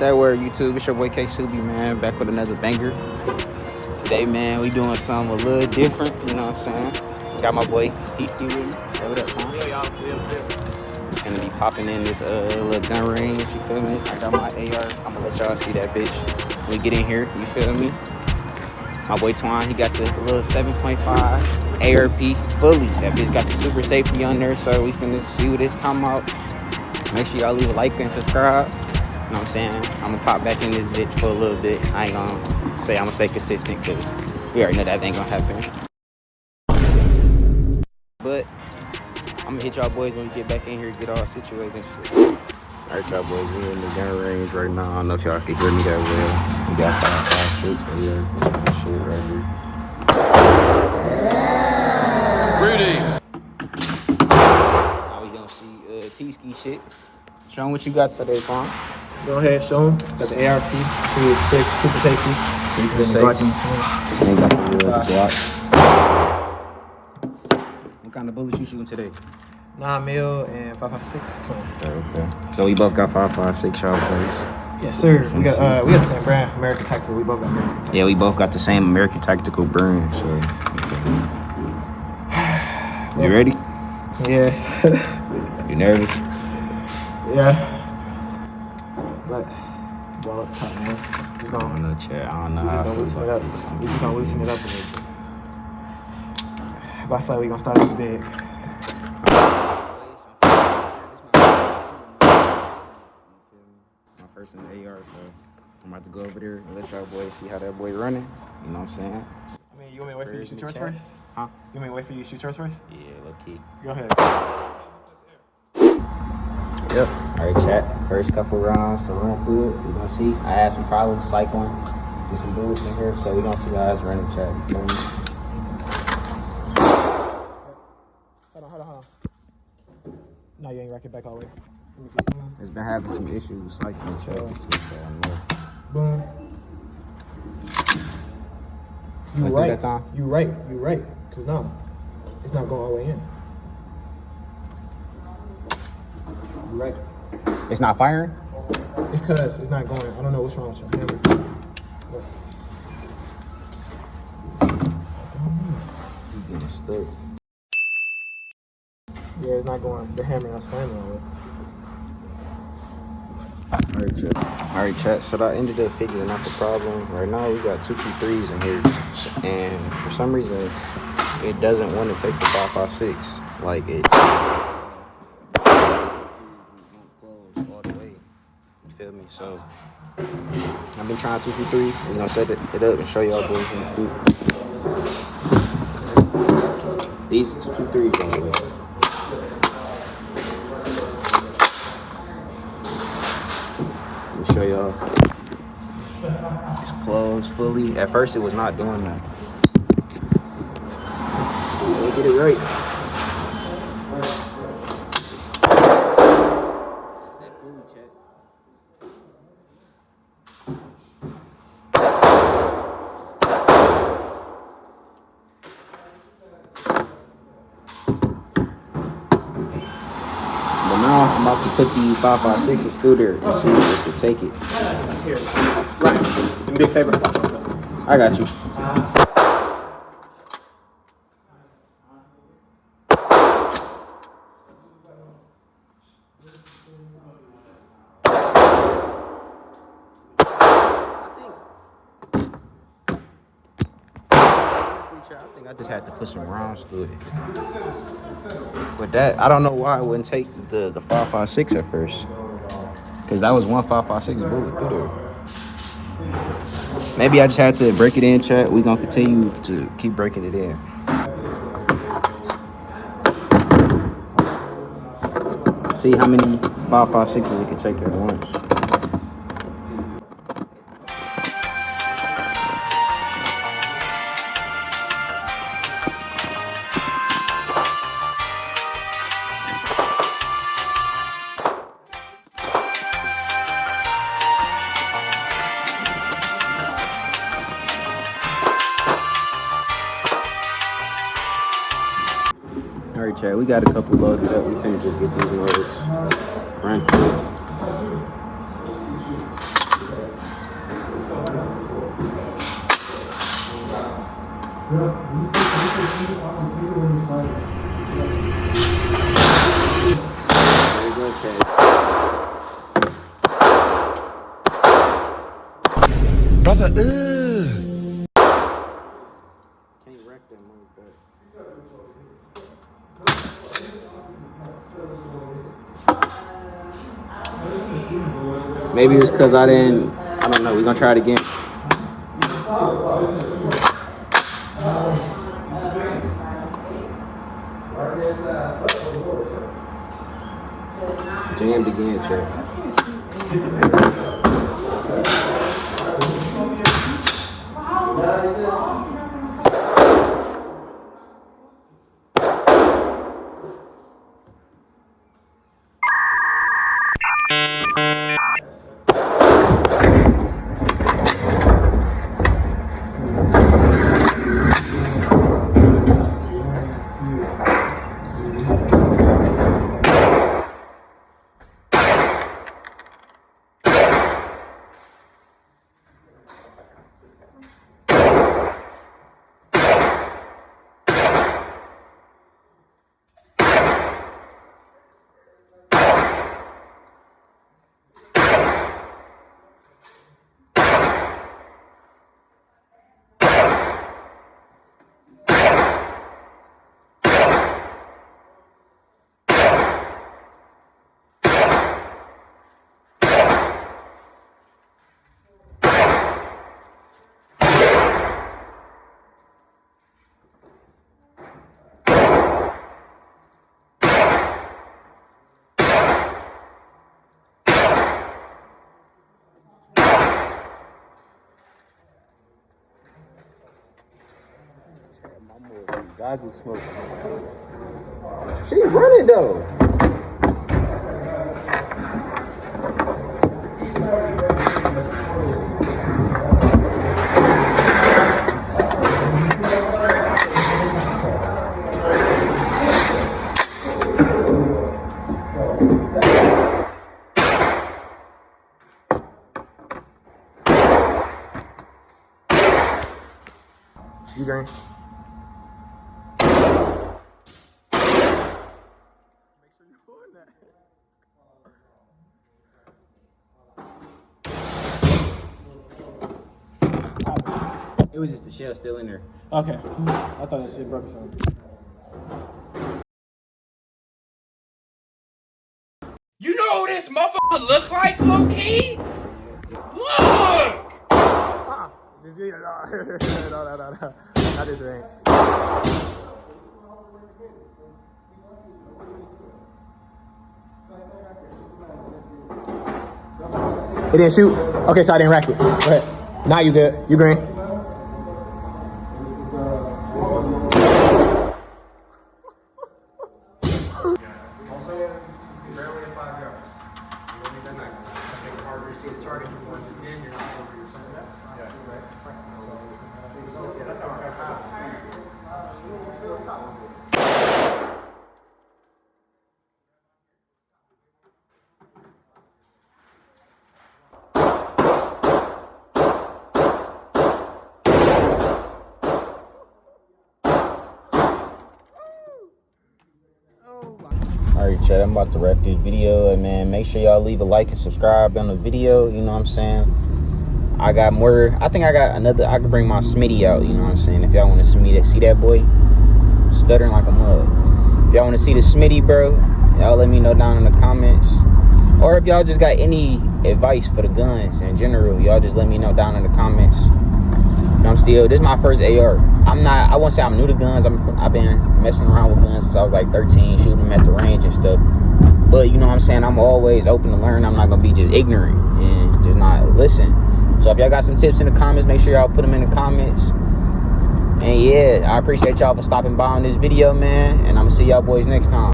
That word, YouTube. It's your boy Ksubi, man. Back with another banger. Today, man, we doing something a little different. You know what I'm saying? Got my boy Ksubi with me. Hey, what up, Tom? Yeah, y'all still. Gonna be popping in this little gun range. You feel me? I got my AR. I'm gonna let y'all see that bitch when we get in here. You feel me? My boy Twan, he got the little 7.5 ARP fully. That bitch got the super safety on there, so we finna see what it's talking about. Make sure y'all leave a like and subscribe. You know what I'm saying? I'm gonna pop back in this bitch for a little bit. I ain't gonna say I'm gonna stay consistent because we already know that ain't gonna happen. But I'm gonna hit y'all boys when we get back in here, get all situated and shit. Alright, y'all boys, we in the gun range right now. I don't know if y'all can hear me that well. We got 5.56 and yeah, shit right here. Greetings! Now we gonna see T-Ski shit. Show them what you got today, Tom. Go ahead, show them. Got the ARP, super safety. Super safety. And got the Glock. What kind of bullets you shooting today? 9 mil and 5.56 twin. Okay. So we both got 5.56 y'all boys. Yes, sir. We got the same brand, American Tactical. We both got American Tactical. Yeah, we both got the same American Tactical brand. So. You ready? Yeah. You nervous? Yeah. But, well, just gonna. I don't know, Chad. I don't know. We just gonna loosen it up. We just gonna loosen it up a little bit. But I feel like we gonna start off big. My first in the AR, so I'm about to go over there and let y'all boys see how that boy running. You know what I'm saying? I mean, you want me to wait for you to shoot yours first? Huh? You want me to wait for you to shoot yours first? Yeah, low key. Go ahead. Yep. Alright, chat. First couple rounds to run through it. We're gonna see. I had some problems cycling. Get some bullets in here, so we're gonna see how it's running, chat. You feel me? Hold on. No, you ain't rack it back all the way. It's been having some issues cycling, chat. Boom. You right. That time? You right. Cause no, it's not going all the way in. You right. It's not firing? It's cause it's not going. I don't know what's wrong with your hammer. He's getting stuck. Yeah, it's not going. The hammer not slamming on it. Alright, chat. So I ended up figuring out the problem. Right now, we got 223s in here, and for some reason, it doesn't want to take the 5.56. Like it close all the way. You feel me? So I've been trying 223. We're gonna set it up and show y'all boys what to do. These are 223s right here. Show y'all. It's closed fully. At first it was not doing that. We'll get it right. But now I'm about to put the 5.56s through there and see if it take it. Here, right. Do me a favor. I got you. I think I just had to put some rounds through it. But that, I don't know why it wouldn't take the 5.56 at first. Because that was one 5.56 bullet through there. Maybe I just had to break it in, chat. We're going to continue to keep breaking it in. See how many 5.56s it can take at once. Alright, chat, we got a couple loaded up. We finna just get these loads. Run through it. Very good, Chad. Brother, Can't wreck that move, but. Maybe it's because I don't know. We're going to try it again. Jammed again, Chad. Goggle smoke. She running though. You going? It was just the shell still in there. Okay. I thought that shit broke or something. You know who this motherfucker look like, low key? Look! No. Not this range. It didn't shoot? Okay, so I didn't rack it. Go ahead. Now you good. You green. Alright, Chad, I'm about to wrap this video. Man, make sure y'all leave a like and subscribe on the video. You know what I'm saying? I got more. I think I got another. I can bring my Smitty out. You know what I'm saying? If y'all want to see that boy stuttering like a mug. If y'all want to see the Smitty, bro, y'all let me know down in the comments. Or if y'all just got any advice for the guns in general, y'all just let me know down in the comments. This is my first AR. I won't say I'm new to guns. I've been messing around with guns since I was like 13, shooting them at the range and stuff. But you know what I'm saying? I'm always open to learn. I'm not gonna be just ignorant and just not listen. So if y'all got some tips in the comments, make sure y'all put them in the comments. And yeah, I appreciate y'all for stopping by on this video, man. And I'm gonna see y'all boys next time.